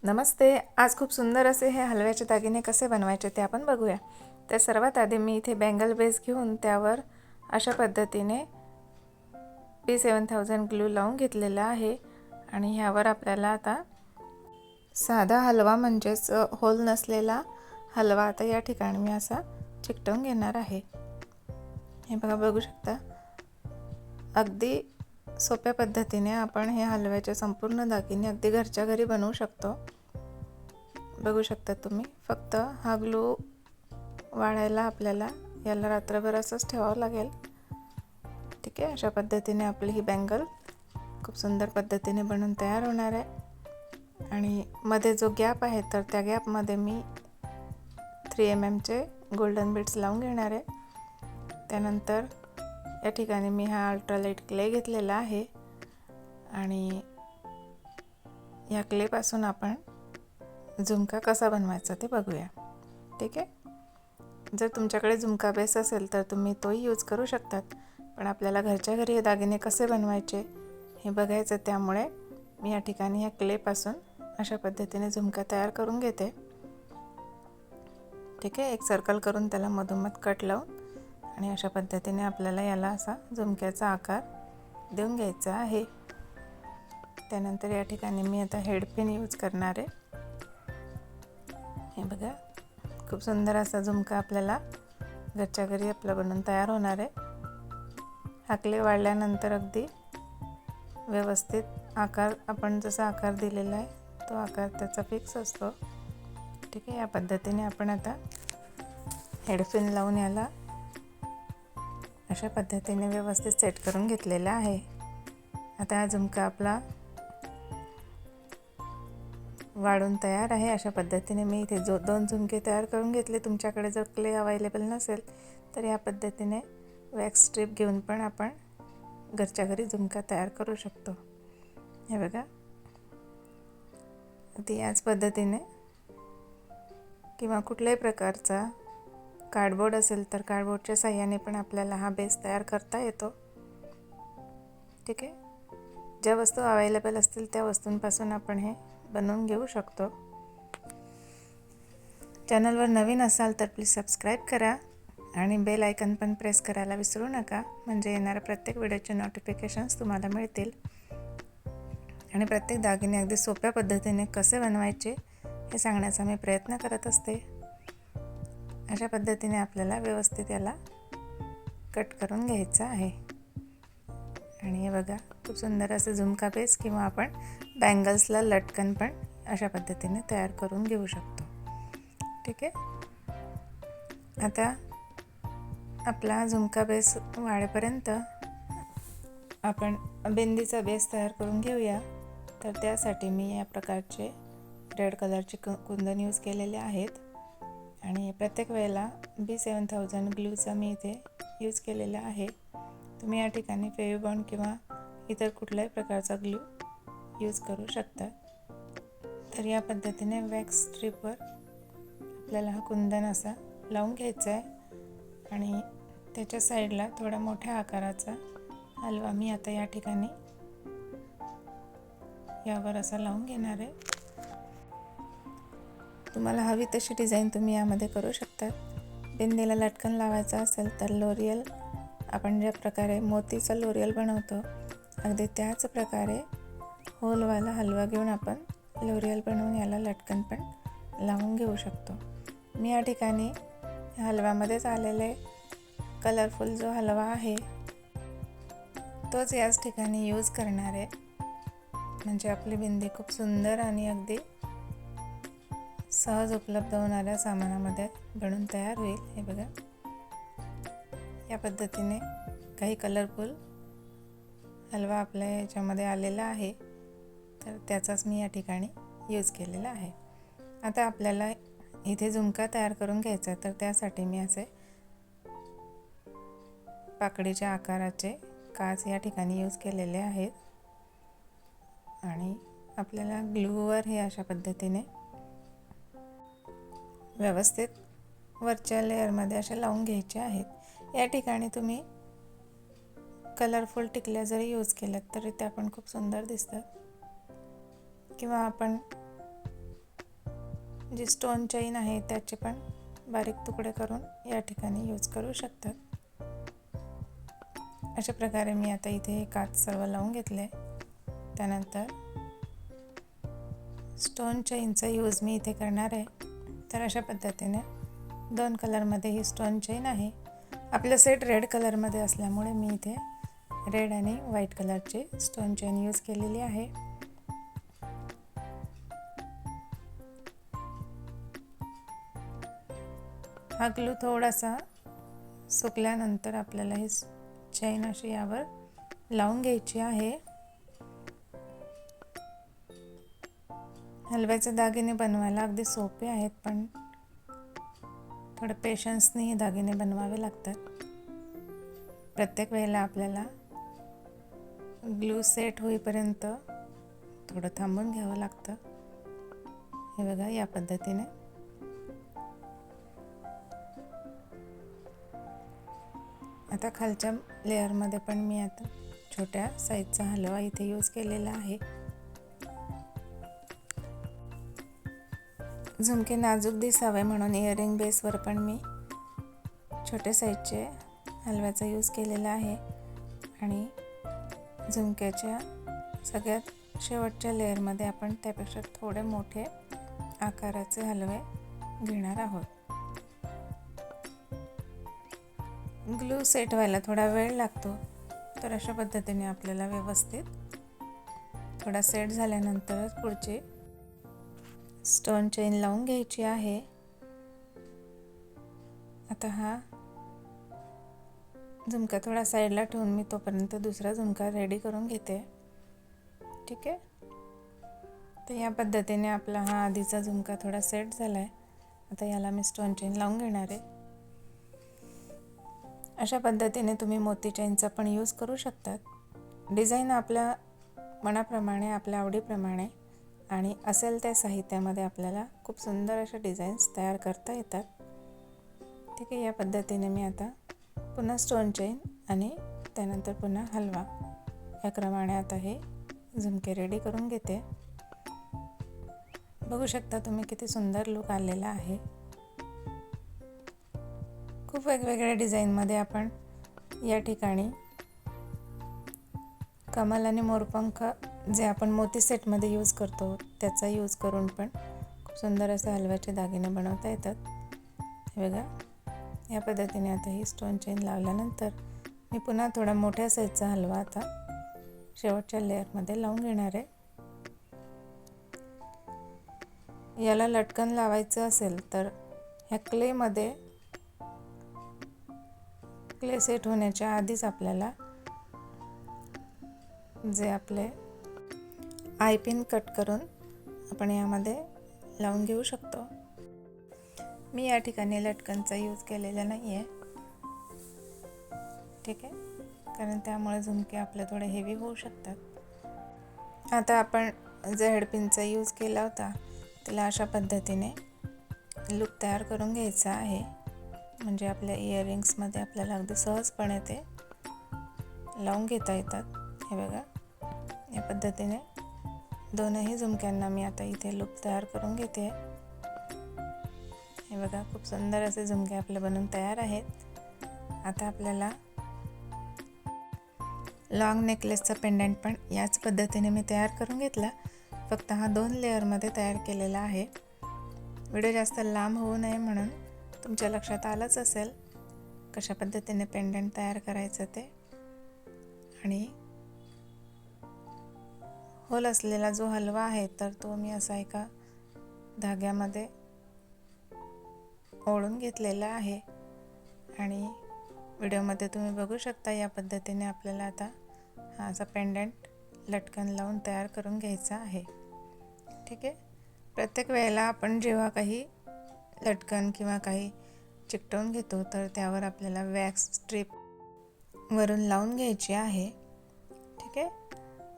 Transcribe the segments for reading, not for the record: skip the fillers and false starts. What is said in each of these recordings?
नमस्ते. आज खूप सुंदर असे हे हलव्याचे दागिने कसे बनवायचे ते आपण बघूया. तर सर्वात आधी मी इथे बँगल बेस घेऊन त्यावर अशा पद्धतीने P7000 ग्लू लावून घेतलेला आहे आणि ह्यावर आपल्याला आता साधा हलवा म्हणजेच होल नसलेला हलवा आता या ठिकाणी मी असा चिकटवून घेणार आहे. हे बघू शकता. अगदी सोप्या पद्धतीने आपण हे हलव्याचे संपूर्ण दागिने अगदी घरच्या घरी बनवू शकतो. बघू शकता तुम्ही. फक्त हा ग्लू वाळायला आपल्याला याला रात्रभर असंच ठेवावं लागेल. ठीक आहे. अशा पद्धतीने आपली ही बँगल खूप सुंदर पद्धतीने बनून तयार होणार आहे. आणि मध्ये जो गॅप आहे तर त्या गॅपमध्ये मी 3 mm चे गोल्डन बीड्स लावून घेणार आहे. त्यानंतर या ठिकाणी मी हा अल्ट्रालाइट क्ले घेतलेला आहे आणि या क्लेपासून आपण झुमका कसा बनवायचा ते बघूया. ठीक आहे. जर तुमच्याकडे झुमका बेस असेल तर तुम्ही तोही यूज करू शकतात, पण आपल्याला घरच्या घरी हे दागिने कसे बनवायचे हे बघायचं, त्यामुळे मी या ठिकाणी या क्लेपासून अशा पद्धतीने झुमका तयार करून घेते. ठीक आहे. एक सर्कल करून त्याला मधोमध कट लावून आणि अशा पद्धतीने आपल्याला याला असा झुमक्याचा आकार देऊन घ्यायचा आहे. त्यानंतर या ठिकाणी मी आता हेडपिन यूज करणार आहे. हे बघा, खूप सुंदर असा झुमका आपल्याला घरच्या घरी आपला बनून तयार होणार आहे. हा क्ले वाळल्यानंतर अगदी व्यवस्थित आकार, आपण जसा आकार दिलेला आहे तो आकार त्याचा फिक्स असतो. ठीक आहे. या पद्धतीने आपण आता हेडपिन लावून याला अशा पद्धतीने व्यवस्थित सेट करून घेतलेला आहे. आता हा झुमका आपला वाढून तयार आहे. अशा पद्धतीने मी इथे 2 झुमके तयार करून घेतले. तुमच्याकडे जर क्ले अवेलेबल नसेल तर या पद्धतीने वॅक्स स्ट्रीप घेऊन पण आपण घरच्या घरी झुमका तयार करू शकतो. हे बघा, ती याच पद्धतीने किंवा कुठल्याही प्रकारचा कार्डबोर्ड असेल तर कार्डबोर्डच्या साहाय्याने पण आपल्याला हा बेस तयार करता येतो. ठीक आहे. ज्या वस्तू अवेलेबल असतील त्या वस्तूंपासून आपण हे बनवून घेऊ शकतो. चॅनलवर नवीन असाल तर प्लीज सबस्क्राईब करा आणि बेल आयकन पण प्रेस करायला विसरू नका, म्हणजे येणाऱ्या प्रत्येक व्हिडिओचे नोटिफिकेशन्स तुम्हाला मिळतील. आणि प्रत्येक दागिने अगदी सोप्या पद्धतीने कसे बनवायचे हे सांगण्याचा मी प्रयत्न करत असते. अशा पद्धतीने आपल्याला व्यवस्थित याला कट करून घ्यायचं आहे. आणि हे बघा, खूप सुंदर असं झुमका बेस किंवा आपण बँगल्सला लटकन पण अशा पद्धतीने तयार करून घेऊ शकतो. ठीक आहे. आता आपला झुमका बेस वाळेपर्यंत आपण बिंदीचा बेस तयार करून घेऊया. तर त्यासाठी मी या प्रकारचे रेड कलरचे कुंदन यूज केलेले आहेत आणि प्रत्येक वेळेला P7000 ग्लूचा मी इथे यूज केलेला आहे. तुम्ही या ठिकाणी फेविबॉन्ड किंवा इतर कुठल्याही प्रकारचा ग्लू यूज करू शकता. तर या पद्धतीने वॅक्स स्ट्रीपवर आपल्याला हा कुंदन असा लावून घ्यायचा आहे आणि त्याच्या साईडला थोडा मोठ्या आकाराचा हलवा मी आता या ठिकाणी यावर असा लावून घेणार आहे. तुम्हाला हवी तशी डिझाईन तुम्ही यामध्ये करू शकता. बिंदीला लटकन लावायचं असेल तर लोरियल, आपण ज्या प्रकारे मोतीचा लोरियल बनवतो अगदी त्याच प्रकारे होलवाला हलवा घेऊन आपण लोरियल बनवून याला लटकन पण लावून घेऊ शकतो. मी या ठिकाणी हलव्यामध्येच आलेले कलरफुल जो हलवा आहे तोच याच ठिकाणी यूज करणार आहे, म्हणजे आपली बिंदी खूप सुंदर आणि अगदी सहज उपलब्ध होणाऱ्या सामानामध्ये बनून तयार होईल. हे बघा, या पद्धतीने काही कलरफुल हलवा आपल्या याच्यामध्ये आलेला आहे, तर त्याचाच मी या ठिकाणी यूज केलेला आहे. आता आपल्याला इथे झुमका तयार करून घ्यायचा, तर त्यासाठी मी असे पाकळीच्या आकाराचे काच या ठिकाणी यूज केलेले आहेत आणि आपल्याला ग्लूवर हे अशा पद्धतीने व्यवस्थित वरच्या लेअरमध्ये असे लावून घ्यायचे आहेत. या ठिकाणी तुम्ही कलरफुल टिकल्या जरी यूज केल्यात तरी त्या पण खूप सुंदर दिसतात, किंवा आपण जी स्टोन चेन आहे त्याचे पण बारीक तुकडे करून या ठिकाणी यूज करू शकतात। अशा प्रकारे मी आता इथे काच सर्व लावून घेतले। त्यानंतर स्टोन चेनचा यूज मी इथे करणार आहे। तर अशा पद्धतीने 2 कलरमध्ये ही स्टोन चेन आहे। आपला सेट रेड कलरमध्ये असल्यामुळे मी इथे रेड आणि व्हाईट कलरची स्टोन चेन यूज केलेली आहे। हा ग्लू थोडासा सुकल्यानंतर आपल्याला ही चेन अशी यावर लावून घ्यायची आहे। हलव्याचे दागिने बनवायला अगदी सोपे आहेत, पण थोडं पेशन्सने हे दागिने बनवावे लागतात। प्रत्येक वेळेला आपल्याला ग्लू सेट होईपर्यंत थोडं थांबून घ्यावं लागतं। हे बघा, या पद्धतीने आता खालच्या लेअरमध्ये पण मी आता छोट्या साईजचा हलवा इथे यूज केलेला आहे। झुमके नाजूक दिसावे म्हणून इयरिंग बेसवर पण मी छोटे साईजचे हलव्याचा यूज केलेला आहे आणि झुमक्याच्या सगळ्यात शेवटच्या लेअरमध्ये आपण त्यापेक्षा थोडे मोठे आकाराचे हलवे घेणार आहोत। ग्लू सेट व्हायला थोडा वेळ लागतो, तर अशा पद्धतीने आपल्याला व्यवस्थित थोडा सेट झाल्यानंतरच पुढची स्टोन चेन लावून घ्यायची आहे। आता हा झुमका थोडा साईडला ठेवून मी तोपर्यंत दुसरा झुमका रेडी करून घेते। ठीक आहे, तर या पद्धतीने आपला हा आधीचा झुमका थोडा सेट झाला आहे। आता याला मी स्टोन चेन लावून घेणार आहे। अशा पद्धतीने तुम्ही मोती चेनचा पण यूज करू शकतात। डिझाईन आपल्या मनाप्रमाणे, आपल्या आवडीप्रमाणे आणि असेल त्या साहित्यामध्ये आपल्याला खूप सुंदर अशा डिझाईन्स तयार करता येतात। ठीक आहे, या पद्धतीने मी आता पुन्हा स्टोन चेन आणि त्यानंतर पुन्हा हलवा या क्रमाने आता हे झुमके रेडी करून घेते। बघू शकता तुम्ही किती सुंदर लुक आलेला आहे। खूप वेगवेगळ्या डिझाईनमध्ये आपण या ठिकाणी कमल आणि मोरपंख जे आपण मोती सेटमध्ये यूज करतो त्याचा यूज करून पण खूप सुंदर असे हलव्याचे दागिने बनवता येतात। हे बघा, या पद्धतीने आता ही स्टोन चेन लावल्यानंतर मी पुन्हा थोडा मोठ्या साईजचा हलवा आता शेवटच्या लेअरमध्ये लावून घेणार आहे। याला लटकन लावायचं असेल तर ह्या क्ले सेट होण्याच्या आधीच आपल्याला जे आपले आय पिन कट करून आपण यामध्ये लावून घेऊ शकतो। मी या ठिकाणी लटकनचा यूज केलेला नाही आहे। ठीक आहे, कारण त्यामुळे झुमके आपले थोडे हेवी होऊ शकतात। आता आपण जे हेडपिनचा यूज केला होता त्याला अशा पद्धतीने लूक तयार करून घ्यायचा आहे, म्हणजे आपल्या इयरिंग्समध्ये आपल्याला अगदी सहजपणे ते लावून घेता येतात। हे बघा, या पद्धतीने दोनही झुमक्यांना मी आता इथे लूक तयार करून घेते। हे बघा, खूप सुंदर असे झुमके आपले बनून तयार आहेत। आता आपल्याला लॉंग नेकलेसचा पेंडंट पण याच पद्धतीने मी तयार करून घेतला, फक्त हा 2 लेअरमध्ये तयार केलेला आहे। व्हिडिओ जास्त लांब होऊ नये म्हणून तुमच्या लक्षात आलंच असेल कशा पद्धतीने पेंडंट तयार करायचं ते। आणि होल असलेला जो हलवा आहे तर तो मी असा एका धाग्यामध्ये ओढून घेतलेला आहे आणि व्हिडिओमध्ये तुम्ही बघू शकता या पद्धतीने आपल्याला आता हा असा पेंडंट लटकन लावून तयार करून घ्यायचा आहे। ठीक आहे, प्रत्येक वेळेला आपण जेव्हा काही लटकन किंवा काही चिकटवून घेतो तर त्यावर आपल्याला वॅक्स स्ट्रीप वरून लावून घ्यायची आहे। ठीक आहे,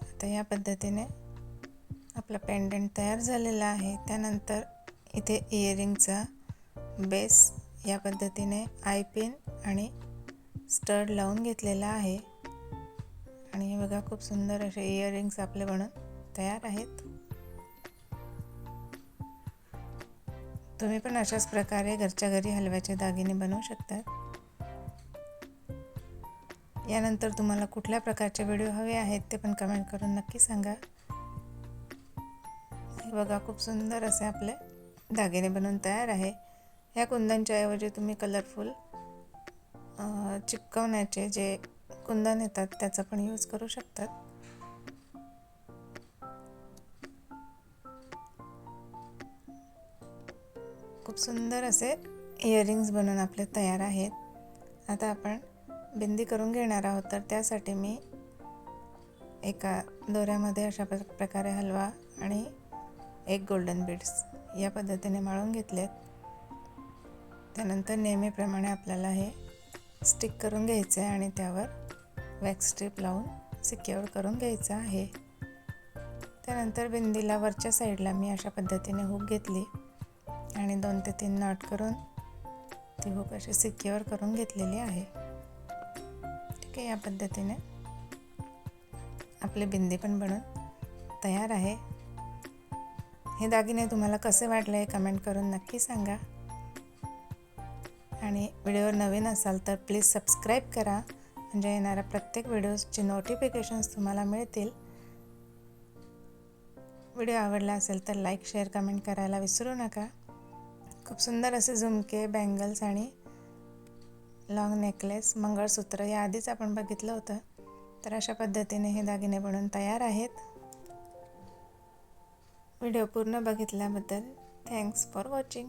आता या पद्धतीने आपला पेंडंट तयार झालेला आहे। त्यानंतर इथे इयरिंगचा बेस या पद्धतीने आय पिन आणि स्टड लावून घेतलेला आहे आणि हे बघा, खूप सुंदर असे इयरिंग्स आपले बनून तयार आहेत। तुम्ही पण अशाच प्रकारे घरच्या घरी हलव्याचे दागिने बनवू शकता. यानंतर तुम्हाला कुठल्या प्रकारचे व्हिडिओ हवे आहेत ते पण कमेंट करून नक्की सांगा. हे बघा, खूप सुंदर असे आपले दागिने बनवून तयार आहे. ह्या कुंदनच्या ऐवजी तुम्ही कलरफुल चिपकवण्याचे जे कुंदन येतात त्याचा पण यूज करू शकतात. खूप सुंदर असे इयरिंग्स बनवून आपले तयार आहेत. आता आपण बिंदी करून घेणार आहोत, तर त्यासाठी मी एका दोऱ्यामध्ये अशा प्रकारे हलवा आणि एक गोल्डन बीड्स या पद्धतीने माळून घेतलेत. त्यानंतर नेहमीप्रमाणे आपल्याला हे स्टिक करून घ्यायचे आहे आणि त्यावर वॅक्स स्ट्रीप लावून सिक्युअर करून घ्यायचं आहे. त्यानंतर बिंदीला वरच्या साईडला मी अशा पद्धतीने हुक घेतली आणि 2 ते 3 नॉट करून ती हुक अशी सिक्युअर करून घेतलेली आहे. ठीक आहे, या पद्धतीने आपली बिंदी पण बनून तयार आहे. हे दागिने तुम्हाला कसे वाटले कमेंट करून नक्की सांगा. आणि व्हिडिओवर नवीन असाल तर प्लीज सबस्क्राईब करा, म्हणजे येणाऱ्या प्रत्येक व्हिडिओजचे नोटिफिकेशन्स तुम्हाला मिळतील. व्हिडिओ आवडला असेल तर लाईक, शेअर, कमेंट करायला विसरू नका. खूप सुंदर असे झुमके, बँगल्स आणि लॉंग नेकलेस, मंगळसूत्र या आधीच आपण बघितलं होतं. तर अशा पद्धतीने हे दागिने बनवून तयार आहेत. व्हिडिओ पूर्ण बघितल्याबद्दल थँक्स फॉर वॉचिंग.